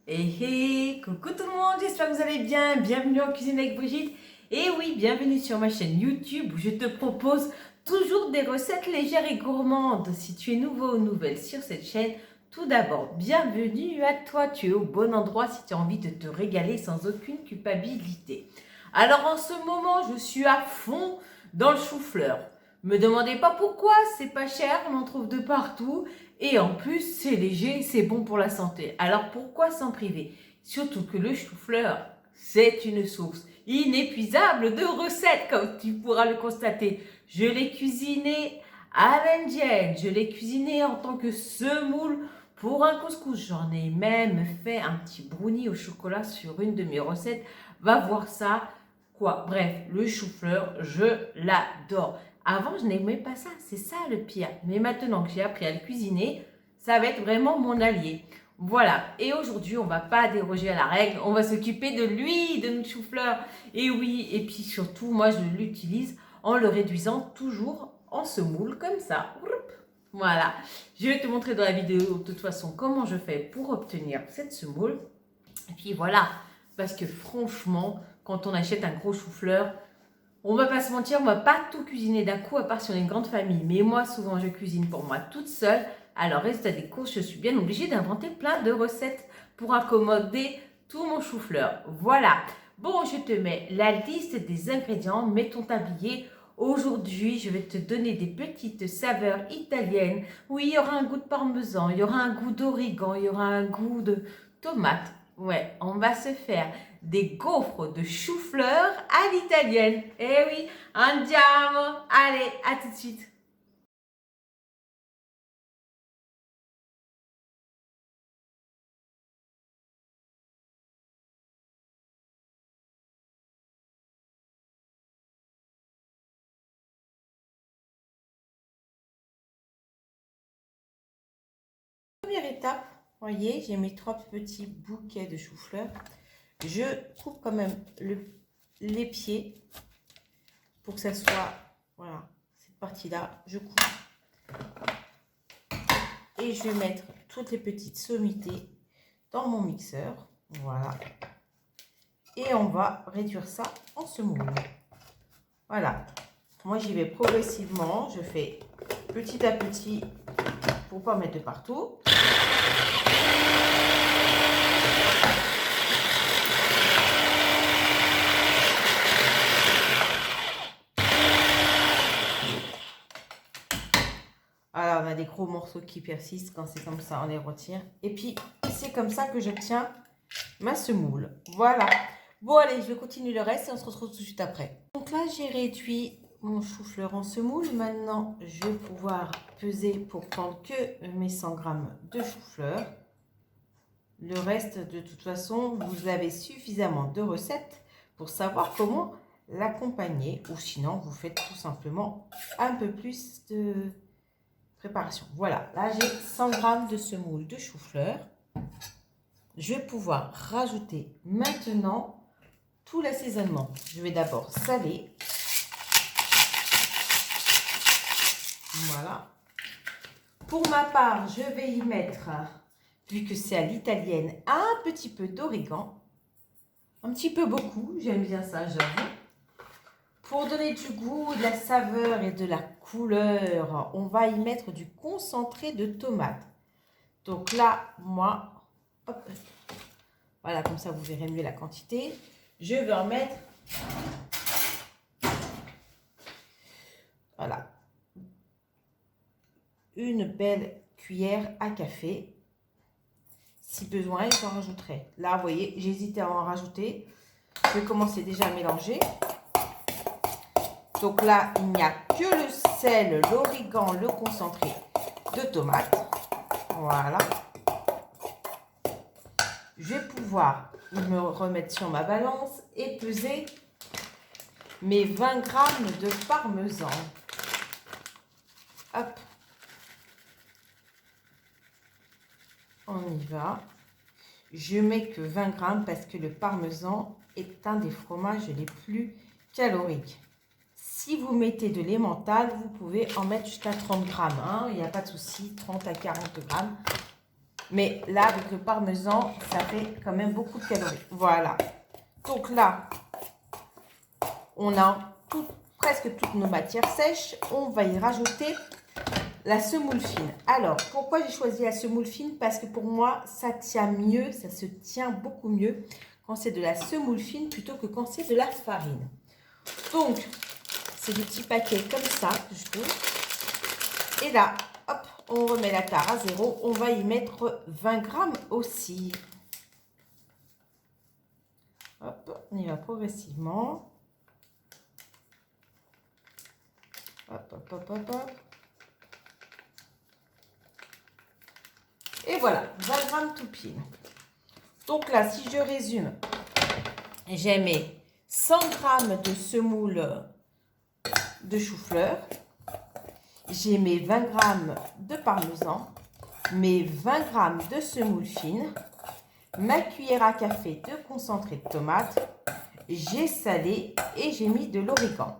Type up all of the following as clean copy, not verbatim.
Coucou tout le monde, j'espère que vous allez bien. Bienvenue en cuisine avec Brigitte. Et oui, bienvenue sur ma chaîne YouTube où je te propose toujours des recettes légères et gourmandes. Si tu es nouveau ou nouvelle sur cette chaîne, tout d'abord, bienvenue à toi. Tu es au bon endroit si tu as envie de te régaler sans aucune culpabilité. Alors en ce moment, je suis à fond dans le chou-fleur. Me demandez pas pourquoi, c'est pas cher, on en trouve de partout. Et en plus, c'est léger, c'est bon pour la santé. Alors pourquoi s'en priver? Surtout que le chou-fleur, c'est une source inépuisable de recettes, comme tu pourras le constater. Je l'ai cuisiné à l'indienne, je l'ai cuisiné en tant que semoule pour un couscous. J'en ai même fait un petit brownie au chocolat sur une de mes recettes. Va voir ça. Quoi? Bref, le chou-fleur, je l'adore. Avant, je n'aimais pas ça, c'est ça le pire. Mais maintenant que j'ai appris à le cuisiner, ça va être vraiment mon allié. Voilà, et aujourd'hui, on ne va pas déroger à la règle, on va s'occuper de lui, de notre chou-fleur. Et oui, et puis surtout, moi, je l'utilise en le réduisant toujours en semoule, comme ça. Voilà, je vais te montrer dans la vidéo, de toute façon, comment je fais pour obtenir cette semoule. Et puis voilà, parce que franchement, quand on achète un gros chou-fleur, on va pas se mentir, on va pas tout cuisiner d'un coup, à part si on est une grande famille. Mais moi, souvent, je cuisine pour moi toute seule. Alors, résultat des courses, je suis bien obligée d'inventer plein de recettes pour accommoder tout mon chou-fleur. Voilà. Bon, je te mets la liste des ingrédients. Mets ton tablier. Aujourd'hui, je vais te donner des petites saveurs italiennes. Oui, il y aura un goût de parmesan, il y aura un goût d'origan, il y aura un goût de tomate. Ouais, on va se faire des gaufres de chou-fleur à l'italienne. Eh oui, andiamo! Allez, à tout de suite. Première étape, voyez, j'ai mes 3 petits bouquets de chou-fleur. Je coupe quand même les pieds pour que ça soit, voilà, cette partie-là, je coupe. Et je vais mettre toutes les petites sommités dans mon mixeur, voilà. Et on va réduire ça en semoule. Voilà. Moi, j'y vais progressivement. Je fais petit à petit pour pas mettre de partout. Alors, on a des gros morceaux qui persistent. Quand c'est comme ça, on les retire. Et puis, c'est comme ça que j'obtiens ma semoule. Voilà. Bon, allez, je vais continuer le reste et on se retrouve tout de suite après. Donc là, j'ai réduit mon chou-fleur en semoule. Maintenant, je vais pouvoir peser pour prendre que mes 100 g de chou-fleur. Le reste, de toute façon, vous avez suffisamment de recettes pour savoir comment l'accompagner. Ou sinon, vous faites tout simplement un peu plus de préparation. Voilà, là j'ai 100 g de semoule de chou-fleur. Je vais pouvoir rajouter maintenant tout l'assaisonnement. Je vais d'abord saler. Voilà. Pour ma part, je vais y mettre, vu que c'est à l'italienne, un petit peu d'origan. Un petit peu beaucoup, j'aime bien ça, j'avoue. Pour donner du goût, de la saveur et de la couleur, on va y mettre du concentré de tomate. Donc là, moi, hop, voilà, comme ça vous verrez mieux la quantité. Je vais en mettre, voilà, une belle cuillère à café. Si besoin, j'en rajouterai. Là, vous voyez, j'hésitais à en rajouter. Je vais commencer déjà à mélanger. Donc là, il n'y a que le sel, l'origan, le concentré de tomate. Voilà. Je vais pouvoir me remettre sur ma balance et peser mes 20 g de parmesan. Hop. On y va. Je mets que 20 g parce que le parmesan est un des fromages les plus caloriques. Si vous mettez de l'emmental, vous pouvez en mettre jusqu'à 30 g. Hein. Il n'y a pas de souci, 30 à 40 g. Mais là, avec le parmesan, ça fait quand même beaucoup de calories. Voilà. Donc là, on a presque toutes nos matières sèches. On va y rajouter la semoule fine. Alors, pourquoi j'ai choisi la semoule fine? Parce que pour moi, ça tient mieux, ça se tient beaucoup mieux quand c'est de la semoule fine plutôt que quand c'est de la farine. Donc, c'est des petits paquets comme ça que je trouve. Et là, hop, on remet la tare à 0. On va y mettre 20 grammes aussi. Hop, on y va progressivement. Hop, hop, hop, hop, hop. Et voilà, 20 grammes tout pile. Donc là, si je résume, j'ai mes 100 grammes de semoule de chou-fleur. J'ai mes 20 grammes de parmesan, mes 20 grammes de semoule fine, ma cuillère à café de concentré de tomate, j'ai salé et j'ai mis de l'origan.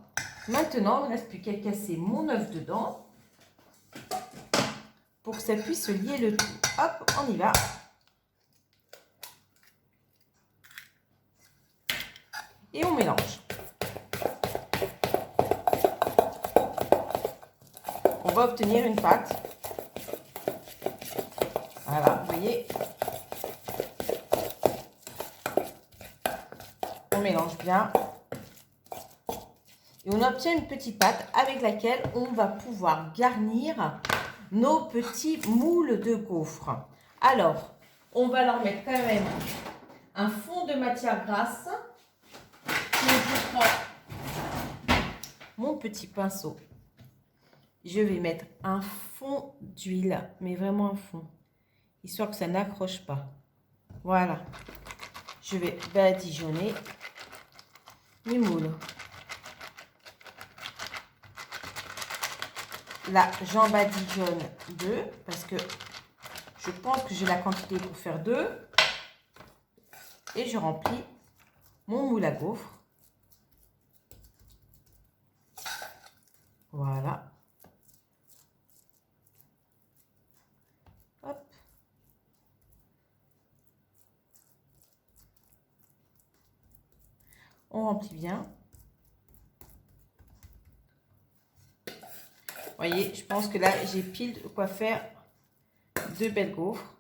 Maintenant, il ne reste plus qu'à casser mon œuf dedans pour que ça puisse se lier le tout. Hop, on y va. Et on mélange. On va obtenir une pâte. Voilà, vous voyez. On mélange bien. Et on obtient une petite pâte avec laquelle on va pouvoir garnir nos petits moules de gaufres. Alors, on va leur mettre quand même un fond de matière grasse. Je prends mon petit pinceau. Je vais mettre un fond d'huile, mais vraiment un fond, histoire que ça n'accroche pas. Voilà. Je vais badigeonner mes moules. Là, j'en badigeonne 2 parce que je pense que j'ai la quantité pour faire 2. Et je remplis mon moule à gaufres. Voilà. Hop. On remplit bien. Vous voyez, je pense que là, j'ai pile de quoi faire 2 belles gaufres.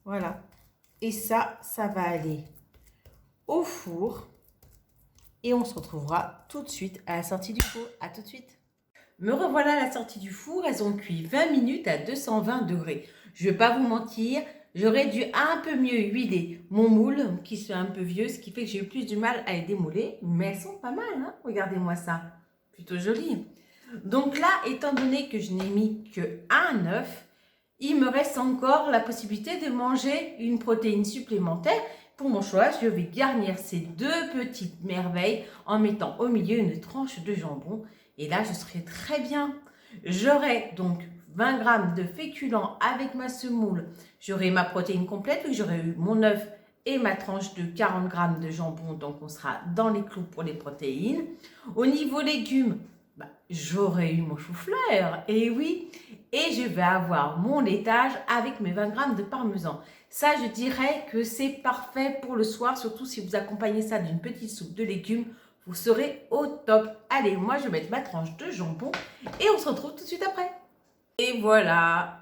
Voilà. Et ça va aller au four. Et on se retrouvera tout de suite à la sortie du four. À tout de suite. Me revoilà à la sortie du four. Elles ont cuit 20 minutes à 220 degrés. Je ne vais pas vous mentir. J'aurais dû un peu mieux huiler mon moule qui soit un peu vieux, ce qui fait que j'ai eu plus du mal à les démouler. Mais elles sont pas mal, hein. Regardez-moi ça. Plutôt joli. Donc là, étant donné que je n'ai mis qu'un œuf, il me reste encore la possibilité de manger une protéine supplémentaire. Pour mon choix, je vais garnir ces 2 petites merveilles en mettant au milieu une tranche de jambon. Et là, je serai très bien. J'aurai donc 20 grammes de féculents avec ma semoule. J'aurai ma protéine complète, j'aurai eu mon œuf et ma tranche de 40 grammes de jambon. Donc, on sera dans les clous pour les protéines. Au niveau légumes, j'aurai eu mon chou-fleur. Et oui, et je vais avoir mon laitage avec mes 20 grammes de parmesan. Ça, je dirais que c'est parfait pour le soir, surtout si vous accompagnez ça d'une petite soupe de légumes. Vous serez au top. Allez, moi, je vais mettre ma tranche de jambon et on se retrouve tout de suite après. Et voilà,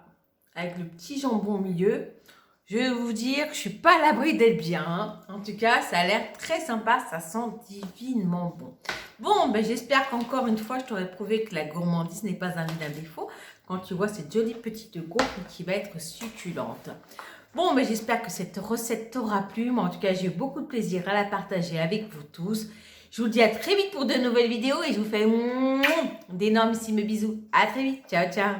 avec le petit jambon au milieu. Je vais vous dire que je ne suis pas à l'abri d'être bien. En tout cas, ça a l'air très sympa. Ça sent divinement bon. Bon, j'espère qu'encore une fois, je t'aurai prouvé que la gourmandise n'est pas un vilain défaut. Quand tu vois cette jolie petite gaufre qui va être succulente. Bon, j'espère que cette recette t'aura plu. Moi, en tout cas, j'ai eu beaucoup de plaisir à la partager avec vous tous. Je vous dis à très vite pour de nouvelles vidéos et je vous fais d'énormissimes bisous. À très vite. Ciao, ciao.